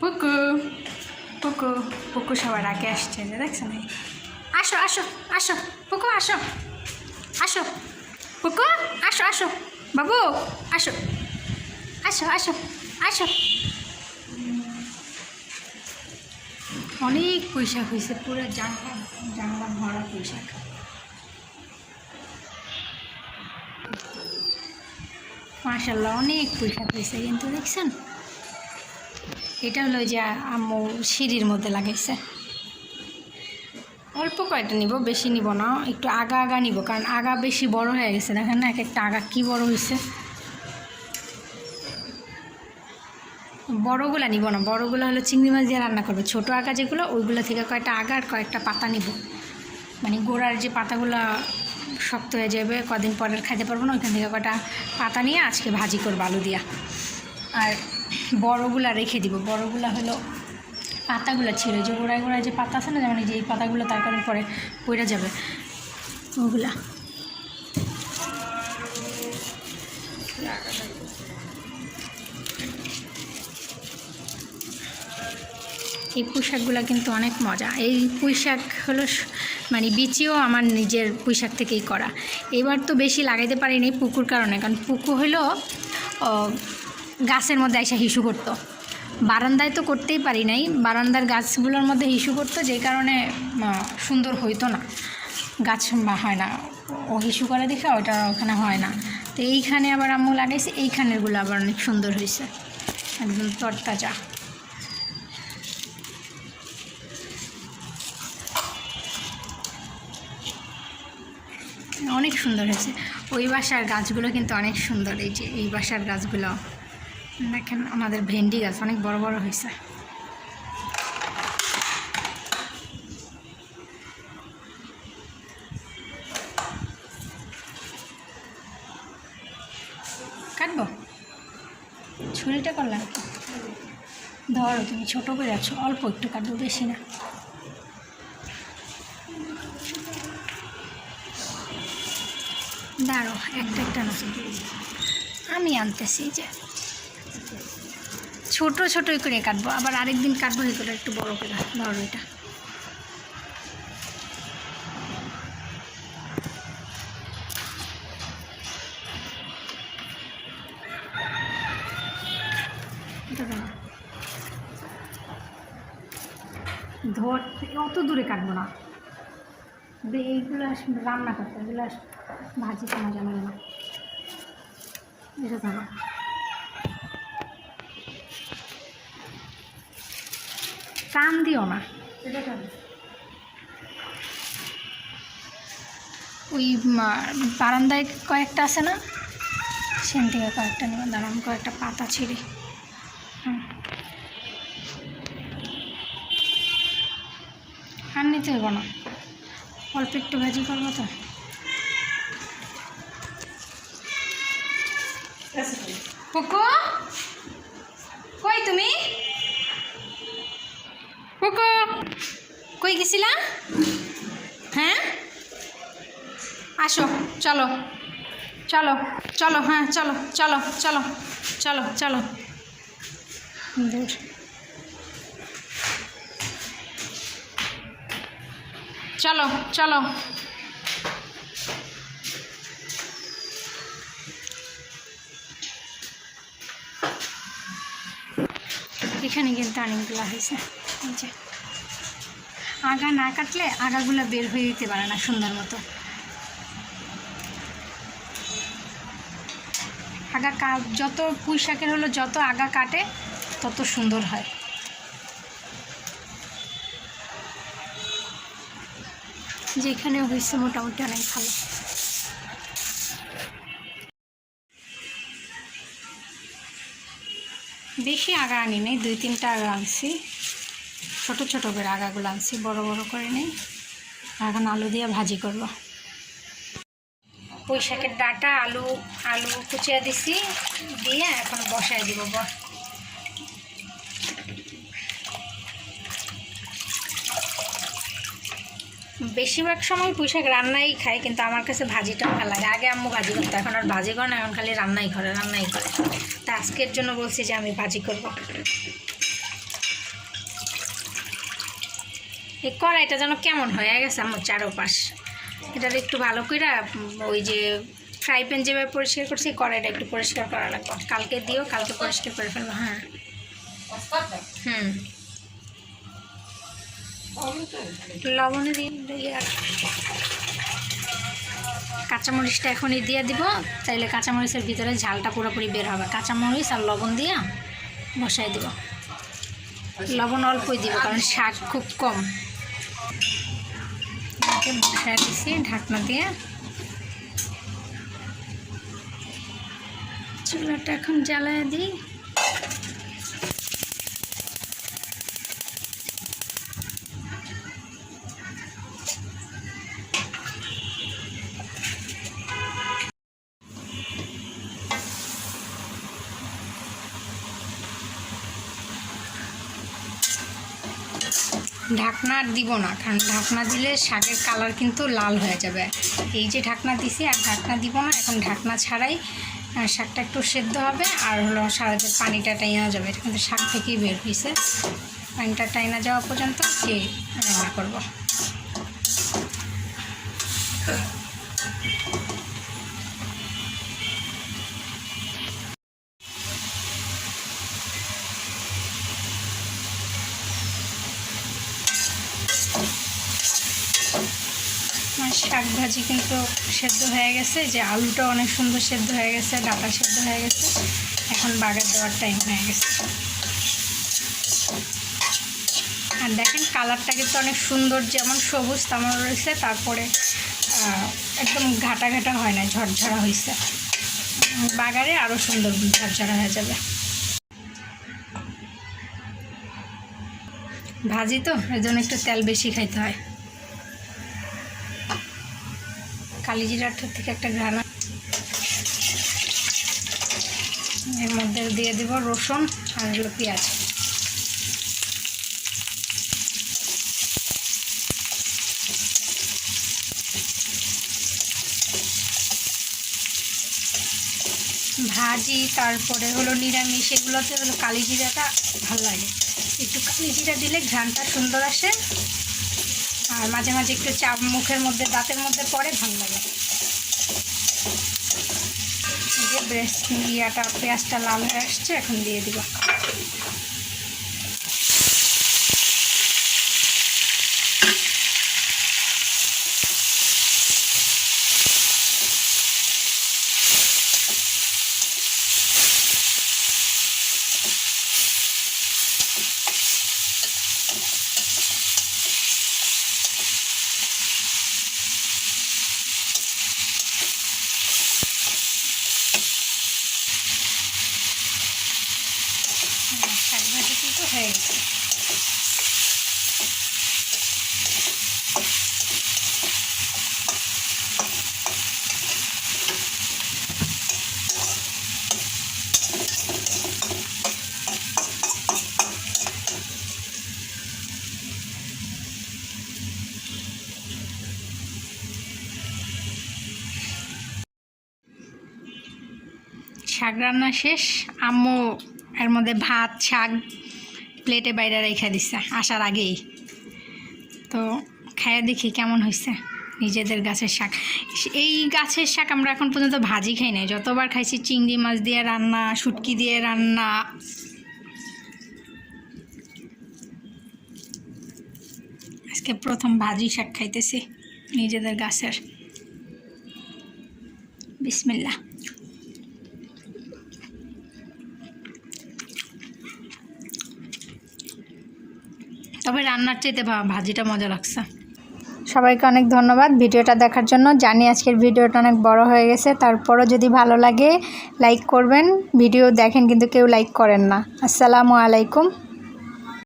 পুকু পুকু পুকু সবার আগে আসছে যে দেখছেন। আসো আসো আসো পুকু আসো আসো পুকু আসো আসো বাবু আসো আসো আসো আসো। অনেক পুঁইশাক হয়েছে, পুরো জানলা ভরা পুঁইশাক। মাশাআল্লাহ অনেক পুঁইশাক হয়েছে কিন্তু দেখছেন। এটা হলো যে আম্মু সিঁড়ির মধ্যে লাগাইছে। অল্প কয়টা নিব, বেশি নিব না, একটু আগা আগা নিব, কারণ আগা বেশি বড় হয়ে গেছে। দেখেন না এক একটা আগা কি বড় হয়েছে। বড়গুলা নিব না, বড়গুলো হলো চিংড়ি মাছ দিয়ে রান্না করবো। ছোটো আগা যেগুলো ওইগুলো থেকে কয়েকটা আগা আর কয়েকটা পাতা নিব, মানে গোড়ার যে পাতাগুলো শক্ত হয়ে যাবে, কদিন পরের খাইতে পারবো না, ওইখান থেকে কয়টা পাতা নিয়ে আজকে ভাজি করবো আলু দিয়া। আর বড়গুলা রেখে দিব। বড়গুলা হলো পাতাগুলো ছিঁড়ে, যে গোড়ায় গোড়ায় যে পাতা আছে না, যেমন এই যে এই পাতাগুলো তরকারির পরে পড়ে যাবে ওগুলা। এই পুঁইশাকগুলো কিন্তু অনেক মজা। এই পুঁইশাক হলো মানে বিচিও আমার নিজের পুঁইশাক থেকেই করা। এবার তো বেশি লাগাইতে পারিনি পুকুর কারণে, কারণ পুকু হলো গাছের মধ্যে এসে হিসু করতো। বারান্দায় তো করতেই পারি নাই, বারান্দার গাছগুলোর মধ্যে হিসু করতো, যে কারণে সুন্দর হইতো না, গাছ হয় না। ও হিসু করে দেখে ওটা ওখানে হয় না। তো এইখানে আবার আম্মু লাগাইছে, এইখানেরগুলো আবার অনেক সুন্দর হয়েছে, একদম তরতাজা। অনেক সুন্দর হয়েছে। ওই বাসার গাছগুলো কিন্তু অনেক সুন্দর। এই যে এই বাসার গাছগুলো দেখেন, আমাদের ভেন্ডি গাছ অনেক বড় বড় হয়েছে। কাটবো, ছুরিটা করলাম কি? ধরো তুমি ছোটো করে আছো, অল্প একটু কাটবো, বেশি না। দাঁড়ো, একটা একটা না, আমি আনতেছি। যে ছোটো ছোটোই করে কাটবো, আবার আরেকদিন কাটবো এই করে একটু বড়ো করে। ধরো এটা, ধর অত দূরে কাটবো না, এইগুলো রান্না করতে, এগুলো ভাজিতে মজা লাগে না। এটা ধরো, টান দিও না। ওই বারান্দায় কয়েকটা আছে না, সেখান থেকে কয়েকটা নেব। দাঁড়ান, কয়েকটা পাতা ছিঁড়ে। আর নিতে হইব না, অল্প একটু ভাজি করবো তো। পুকু কই তুমি? পুকু কই গেছিলা? হ্যাঁ আসো, চলো চলো চলো, হ্যাঁ চলো চলো চলো চলো চলো। দূর চলো চলো। এখানে কিন্তু অনেকগুলো হয়েছে। যে আগা না কাটলে আগাগুলো বের হয়ে দিতে পারে না সুন্দর মতো। আগা যত পুঁইশাকের হলো যত আগা কাটে তত সুন্দর হয়। যেখানে হয়েছে মোটামুটি অনেক ভালো। বেশি আগা আনি নেই, 2-3টা আগা আনছি, ছোট ছোট করে আগাগুলো আনছি, বড় বড় করে নেই। এখন আলু দিয়ে ভাজি করব। পুঁইশাকের ডাঁটা আলু কুচিয়ে দিছি, দিয়ে এখন বসায় দিব। বেশিরভাগ সময় পুঁইশাক রান্নাই খাই, কিন্তু আমার কাছে ভাজিটা ভালো লাগে। আগে আম্মু ভাজি করতো, এখন আর ভাজি করে না, এখন খালি রান্নাই করে। তা আজকের জন্য বলছি যে আমি ভাজি করব। এই কড়াইটা যেন কেমন হয়ে গেছে আমার চারোপাশ, এটা একটু ভালো করে ওই যে ফ্রাই প্যান যেভাবে পরিষ্কার করছি কড়াইটা একটু পরিষ্কার করা লাগবে। কালকে দিও, কালকে পরিষ্কার করে ফেলবো। হ্যাঁ লবণে দিয়ে আর কাঁচামরিচটা এখনই দিয়ে দিব, তাইলে কাঁচামরিচের ভিতরে ঝালটা পুরোপুরি বের হবে। কাঁচামরিচ আর লবণ দিয়ে বসাই দিব। লবণ অল্পই দিব কারণ শাক খুব কম। বসাই দিছি ঢাকনা দিয়ে। চুলাটা এখন জ্বালায় দিই। ঢাকনা আর দিব না, কারণ ঢাকনা দিলে শাকের কালার কিন্তু লাল হয়ে যাবে। এই যে ঢাকনা দিছি আর ঢাকনা দিব না, এখন ঢাকনা ছাড়াই শাকটা একটু সেদ্ধ হবে আর হলো সারাতে পানিটা টাইনা যাবে। এটা কিন্তু শাক থেকেই বের হয়েছে, পানিটা টাইনা যাওয়া পর্যন্ত সে রান্না করব। শাক ভাজি কিন্তু সেদ্ধ হয়ে গেছে, যে আলুটা অনেক সুন্দর সেদ্ধ হয়ে গেছে, ডাটা সেদ্ধ হয়ে গেছে। এখন বাগার দেওয়ার টাইম হয়ে গেছে। আর দেখেন কালারটা কিন্তু অনেক সুন্দর, যেমন সবুজ তেমন রয়েছে, তারপরে একদম ঘাটা ঘাটা হয় না, ঝরঝরা হয়েছে। বাগারে আরও সুন্দর ঝরঝরা হয়ে যাবে। ভাজি তো এর জন্য একটু তেল বেশি খাইতে হয়। কালিজিরার থেকে একটা ঘ্রাণ। এর মধ্যে দিয়ে দিব রসুন আর হলো পেঁয়াজ। ভাজি তারপরে হলো নিরামিষ, এগুলোতে হলো কালিজিরাটা ভালো লাগে। একটু কালিজিরা দিলে ঘ্রাণটা সুন্দর আসে, আর মাঝে মাঝে একটু চাপ মুখের মধ্যে দাঁতের মধ্যে পড়ে, ভালো লাগে। যে পেঁয়াজটা লাল হয়ে আসছে, এখন দিয়ে দিব। শাক ভাজি কিন্তু হয়ে গেছে। শাক রান্না শেষ। আম্মু এর মধ্যে ভাত শাক প্লেটে বাইরে রেখে দিচ্ছে আসার আগেই। তো খাইয়ে দেখি কেমন হয়েছে। নিজেদের গাছের শাক, এই গাছের শাক আমরা এখন পর্যন্ত ভাজি খাই নাই। যতবার খাইছি চিংড়ি মাছ দিয়ে রান্না, শুটকি দিয়ে রান্না। আজকে প্রথম ভাজি শাক খাইতেছি নিজেদের গাছের। বিসমিল্লাহ। তবে রান্নার চাইতে ভাজিটা মজা লাগছে। সবাইকে অনেক ধন্যবাদ ভিডিওটা দেখার জন্য। জানি আজকের ভিডিওটা অনেক বড় হয়ে গেছে, তারপরও যদি ভালো লাগে লাইক করবেন। ভিডিও দেখেন কিন্তু কেউ লাইক করেন না। আসসালামু আলাইকুম।